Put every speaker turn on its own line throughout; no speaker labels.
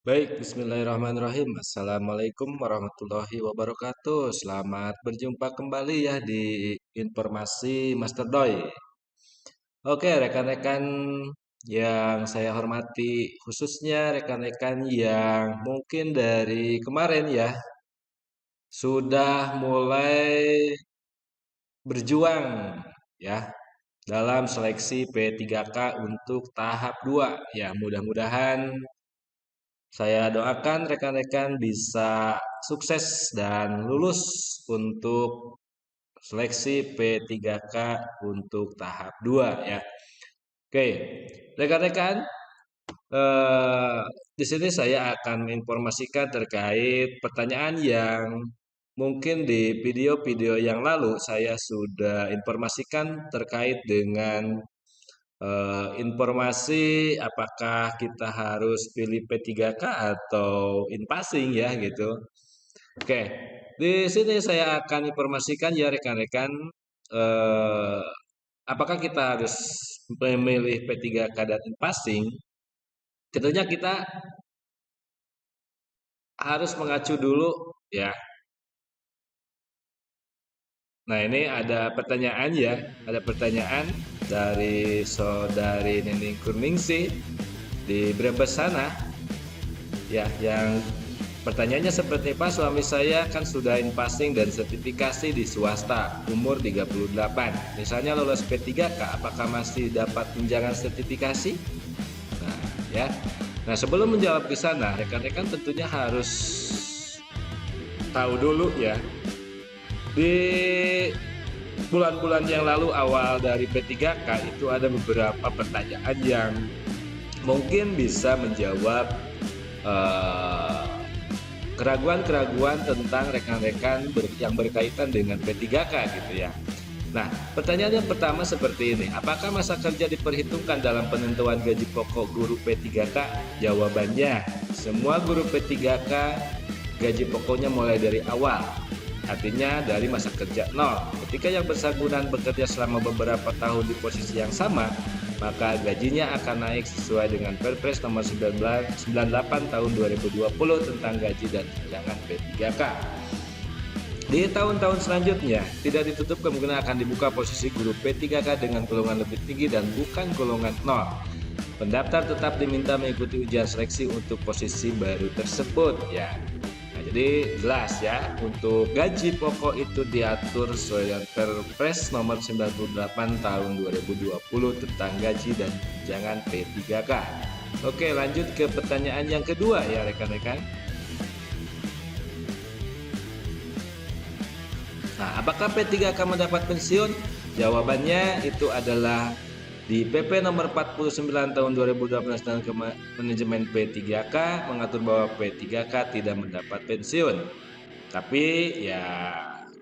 Baik, bismillahirrahmanirrahim. Assalamualaikum warahmatullahi wabarakatuh. Selamat berjumpa kembali ya di informasi Master Doi. Oke, rekan-rekan yang saya hormati, khususnya rekan-rekan yang mungkin dari kemarin ya sudah mulai berjuang ya dalam seleksi P3K untuk tahap 2. Ya, mudah-mudahan saya doakan rekan-rekan bisa sukses dan lulus untuk seleksi P3K untuk tahap 2 ya. Oke, rekan-rekan, eh, di sini saya akan menginformasikan terkait pertanyaan yang mungkin di video-video yang lalu saya sudah informasikan terkait dengan informasi apakah kita harus pilih P3K atau in-passing ya gitu. Oke, di sini saya akan informasikan ya rekan-rekan, eh, apakah kita harus memilih P3K dan in-passing. Tentunya kita harus mengacu dulu ya. Nah, ini ada pertanyaan ya, ada pertanyaan dari saudari Nining Kurningsih di Brebes sana ya, yang pertanyaannya seperti apa, suami saya kan sudah in-passing dan sertifikasi di swasta, umur 38. Misalnya lolos P3K, apakah masih dapat tunjangan sertifikasi? Nah, ya. Nah, sebelum menjawab ke sana, rekan-rekan tentunya harus tahu dulu ya. Di bulan-bulan yang lalu awal dari P3K itu ada beberapa pertanyaan yang mungkin bisa menjawab eh, keraguan-keraguan tentang rekan-rekan yang berkaitan dengan P3K gitu ya. Nah, pertanyaan yang pertama seperti ini. Apakah masa kerja diperhitungkan dalam penentuan gaji pokok guru P3K? Jawabannya, semua guru P3K gaji pokoknya mulai dari awal. Artinya dari masa kerja nol. Ketika yang bersangkutan bekerja selama beberapa tahun di posisi yang sama, maka gajinya akan naik sesuai dengan Perpres nomor 98 tahun 2020 tentang gaji dan tunjangan P3K. Di tahun-tahun selanjutnya, tidak ditutup kemungkinan akan dibuka posisi guru P3K dengan golongan lebih tinggi dan bukan golongan nol. Pendaftar tetap diminta mengikuti ujian seleksi untuk posisi baru tersebut ya. Nah, jadi jelas ya, untuk gaji pokok itu diatur sesuai dengan Perpres nomor 98 tahun 2020 tentang gaji dan tunjangan P3K. Oke, lanjut ke pertanyaan yang kedua ya rekan-rekan. Nah, apakah P3K mendapat pensiun? Jawabannya itu adalah di PP nomor 49 tahun 2018 tentang manajemen P3K mengatur bahwa P3K tidak mendapat pensiun. Tapi ya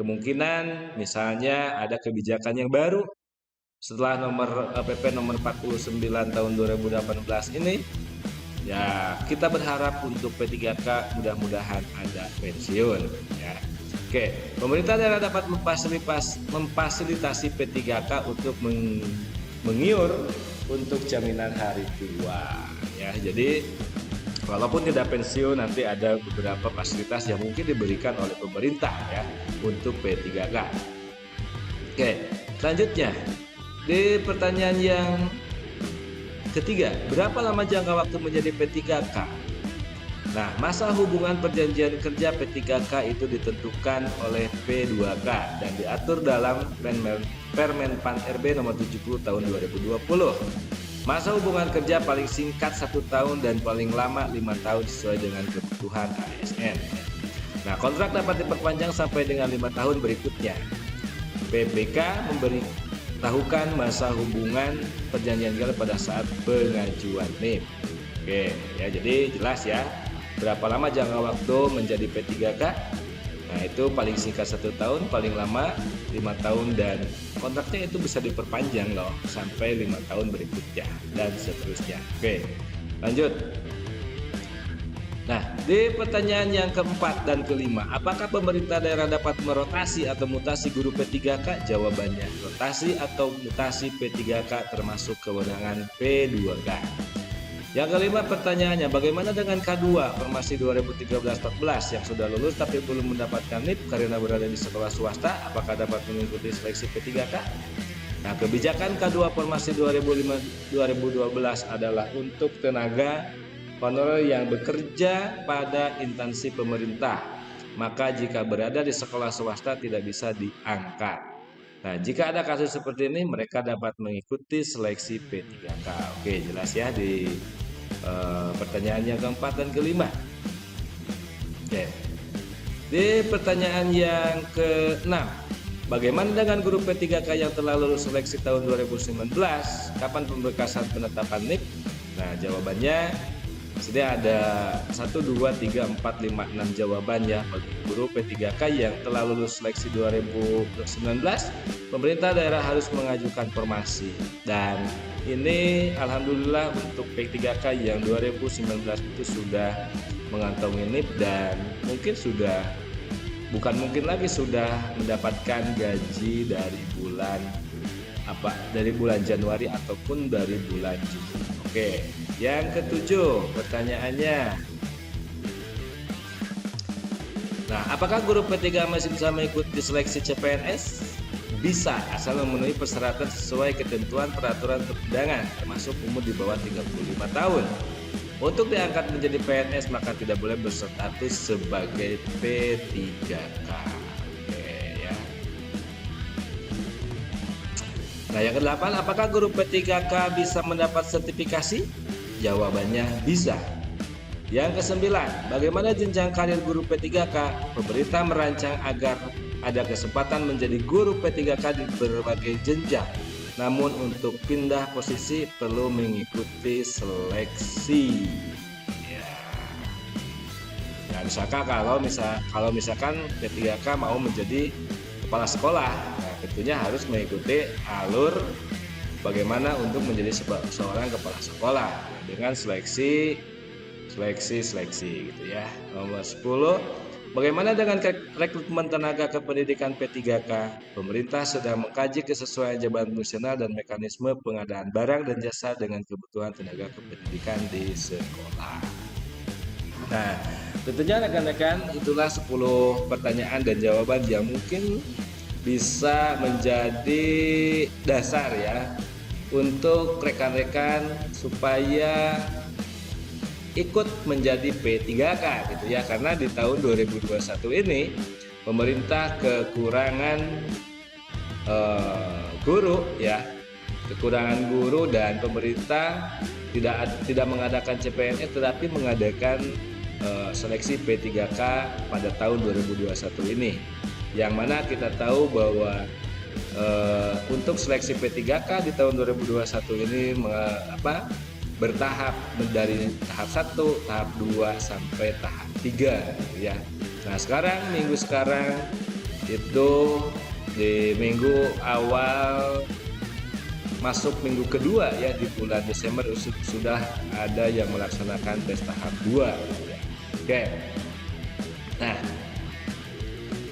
kemungkinan misalnya ada kebijakan yang baru setelah PP nomor 49 tahun 2018 ini, ya kita berharap untuk P3K mudah-mudahan ada pensiun ya. Oke, pemerintah daerah dapat memfasilitasi P3K untuk mengiur untuk jaminan hari tua ya. Jadi walaupun tidak pensiun, nanti ada beberapa fasilitas yang mungkin diberikan oleh pemerintah ya untuk P3K. Oke, selanjutnya di pertanyaan yang ketiga, berapa lama jangka waktu menjadi P3K? Nah, masa hubungan perjanjian kerja P3K itu ditentukan oleh P2K dan diatur dalam Permenpan RB nomor 70 tahun 2020. Masa hubungan kerja paling singkat 1 tahun dan paling lama 5 tahun sesuai dengan kebutuhan ASN. Nah, kontrak dapat diperpanjang sampai dengan 5 tahun berikutnya. PPK memberitahukan masa hubungan perjanjian kerja pada saat pengajuan NIM. Oke, ya jadi jelas ya. Berapa lama jangka waktu menjadi P3K? Nah, itu paling singkat 1 tahun, paling lama 5 tahun, dan kontraknya itu bisa diperpanjang loh sampai 5 tahun berikutnya dan seterusnya. Oke, lanjut. Nah, di pertanyaan yang keempat dan kelima, apakah pemerintah daerah dapat merotasi atau mutasi guru P3K? Jawabannya, rotasi atau mutasi P3K termasuk kewenangan P2K. Yang kelima pertanyaannya, bagaimana dengan K2 Formasi 2013-14 yang sudah lulus tapi belum mendapatkan NIP karena berada di sekolah swasta, apakah dapat mengikuti seleksi P3K? Nah, kebijakan K2 Formasi 2012 adalah untuk tenaga honorer yang bekerja pada instansi pemerintah. Maka jika berada di sekolah swasta tidak bisa diangkat. Nah, jika ada kasus seperti ini, mereka dapat mengikuti seleksi P3K. Oke, jelas ya di pertanyaan yang keempat dan kelima. Oke. Di pertanyaan yang keenam, bagaimana dengan guru P3K yang telah lulus seleksi tahun 2019? Kapan pemberkasan penetapan NIP? Nah, jawabannya sini ada 1, 2, 3, 4, 5, 6 jawabannya bagi guru P3K yang telah lulus seleksi 2019. Pemerintah daerah harus mengajukan formasi, dan ini alhamdulillah untuk P3K yang 2019 itu sudah mengantongi NIP dan mungkin sudah, bukan mungkin lagi, sudah mendapatkan gaji dari bulan Januari ataupun dari bulan Juni. Oke, yang ketujuh pertanyaannya. Nah, apakah guru P3 masih bisa mengikuti seleksi CPNS? Bisa, asal memenuhi persyaratan sesuai ketentuan peraturan perundangan, termasuk umur di bawah 35 tahun. Untuk diangkat menjadi PNS maka tidak boleh berstatus sebagai P3K. Oke, ya. Nah, yang ke-8, apakah guru P3K bisa mendapat sertifikasi? Jawabannya bisa. Yang ke-9, bagaimana jenjang karir guru P3K? Pemerintah merancang agar ada kesempatan menjadi guru P3K di berbagai jenjang. Namun untuk pindah posisi perlu mengikuti seleksi. Ya. Nah, kalau misalkan P3K mau menjadi kepala sekolah, nah, tentunya harus mengikuti alur bagaimana untuk menjadi seorang kepala sekolah dengan seleksi gitu ya. Nomor 10, bagaimana dengan rekrutmen tenaga kependidikan P3K? Pemerintah sedang mengkaji kesesuaian jabatan fungsional dan mekanisme pengadaan barang dan jasa dengan kebutuhan tenaga kependidikan di sekolah. Nah, tentunya rekan-rekan, itulah 10 pertanyaan dan jawaban yang mungkin bisa menjadi dasar ya untuk rekan-rekan supaya ikut menjadi P3K gitu ya, karena di tahun 2021 ini pemerintah kekurangan guru dan pemerintah tidak mengadakan CPNS tetapi mengadakan seleksi P3K pada tahun 2021 ini, yang mana kita tahu bahwa untuk seleksi P3K di tahun 2021 ini bertahap dari tahap 1, tahap 2 sampai tahap 3 ya. Nah, minggu sekarang itu di minggu awal masuk minggu kedua ya, di bulan Desember sudah ada yang melaksanakan tes tahap 2 ya. Oke. Nah,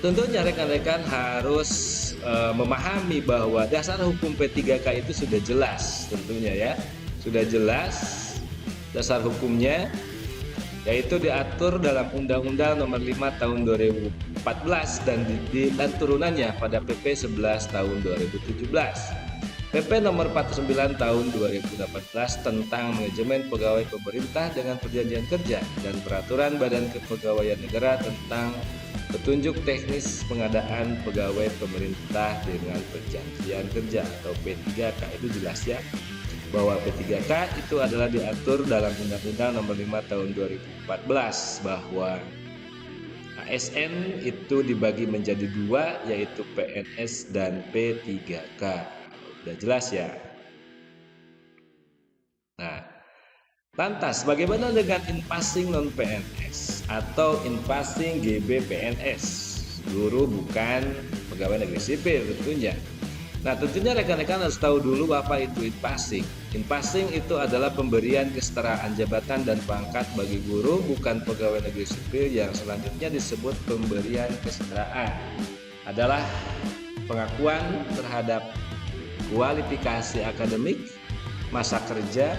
tentunya rekan-rekan harus memahami bahwa dasar hukum P3K itu sudah jelas tentunya ya. Sudah jelas dasar hukumnya, yaitu diatur dalam Undang-Undang Nomor 5 Tahun 2014 dan turunannya pada PP 11 Tahun 2017, PP Nomor 49 Tahun 2018 tentang manajemen pegawai pemerintah dengan perjanjian kerja, dan Peraturan Badan Kepegawaian Negara tentang petunjuk teknis pengadaan pegawai pemerintah dengan perjanjian kerja atau P3K. Itu jelas ya, bahwa P3K itu adalah diatur dalam Undang-Undang Nomor 5 Tahun 2014 bahwa ASN itu dibagi menjadi 2, yaitu PNS dan P3K. Udah jelas ya. Nah, lantas bagaimana dengan in-passing non-PNS atau in-passing GB PNS? Guru bukan pegawai negeri sipil tentunya. Nah, tentunya rekan-rekan harus tahu dulu apa itu in-passing. In-passing itu adalah pemberian kesetaraan jabatan dan pangkat bagi guru bukan pegawai negeri sipil, yang selanjutnya disebut pemberian kesetaraan. Adalah pengakuan terhadap kualifikasi akademik, masa kerja,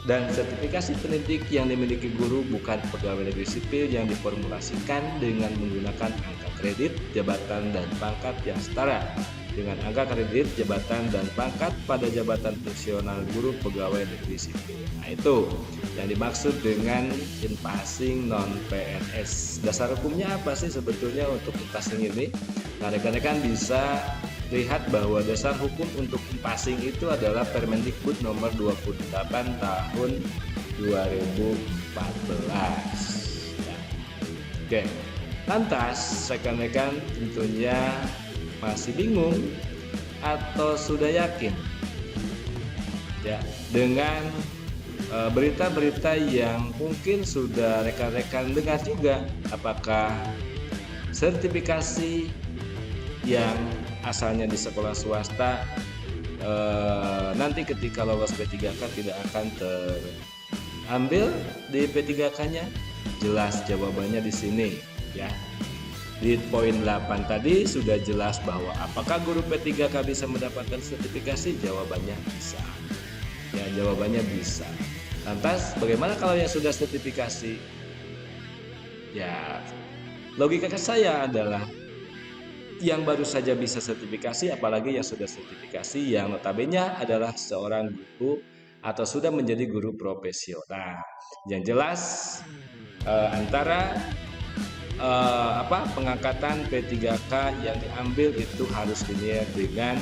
Dan sertifikasi pendidik yang dimiliki guru bukan pegawai negeri sipil yang diformulasikan dengan menggunakan angka kredit, jabatan, dan pangkat yang setara dengan angka kredit, jabatan, dan pangkat pada jabatan fungsional guru pegawai negeri sipil. Nah, itu yang dimaksud dengan in-passing non-PNS. Dasar hukumnya apa sih sebetulnya untuk in-passing ini? Nah, rekan-rekan bisa lihat bahwa dasar hukum untuk in-passing itu adalah Permendikbud nomor 28 tahun 2014. Ya. Oke, lantas rekan-rekan tentunya masih bingung atau sudah yakin ya dengan berita-berita yang mungkin sudah rekan-rekan dengar juga, apakah sertifikasi yang asalnya di sekolah swasta nanti ketika lolos P3K tidak akan terambil di P3K-nya? Jelas jawabannya di sini ya. Di poin 8 tadi sudah jelas bahwa apakah guru P3K bisa mendapatkan sertifikasi? Jawabannya bisa. Ya, jawabannya bisa. Lantas bagaimana kalau yang sudah sertifikasi? Ya, logika saya adalah yang baru saja bisa sertifikasi, apalagi yang sudah sertifikasi, yang notabene adalah seorang guru atau sudah menjadi guru profesional. Yang jelas antara pengangkatan P3K yang diambil itu harus linear dengan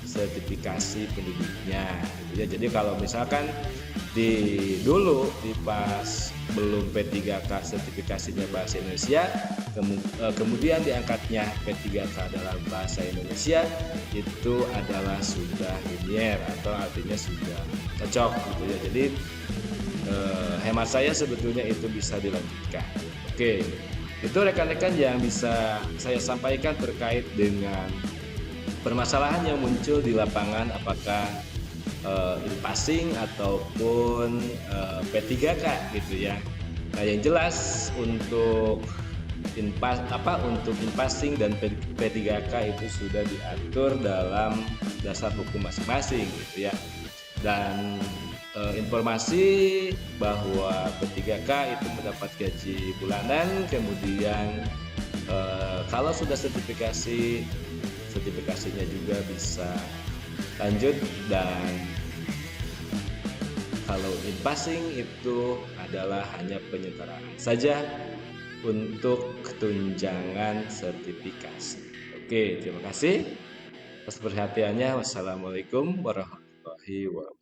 sertifikasi pendidiknya. Ya, jadi kalau misalkan dulu pas belum P3K sertifikasinya bahasa Indonesia, kemudian diangkatnya P3K dalam bahasa Indonesia, itu adalah sudah linear atau artinya sudah cocok gitu ya. Jadi hemat saya sebetulnya itu bisa dilanjutkan. Oke, itu rekan-rekan yang bisa saya sampaikan terkait dengan permasalahan yang muncul di lapangan, apakah in-passing ataupun P3K gitu ya. Nah, yang jelas untuk in-passing dan P3K itu sudah diatur dalam dasar hukum masing-masing gitu ya. Dan informasi bahwa P3K itu mendapat gaji bulanan, kemudian kalau sudah sertifikasinya juga bisa lanjut, dan kalau in-passing itu adalah hanya penyetaraan saja untuk tunjangan sertifikasi. Oke, terima kasih atas perhatiannya. Wassalamualaikum warahmatullahi wabarakatuh.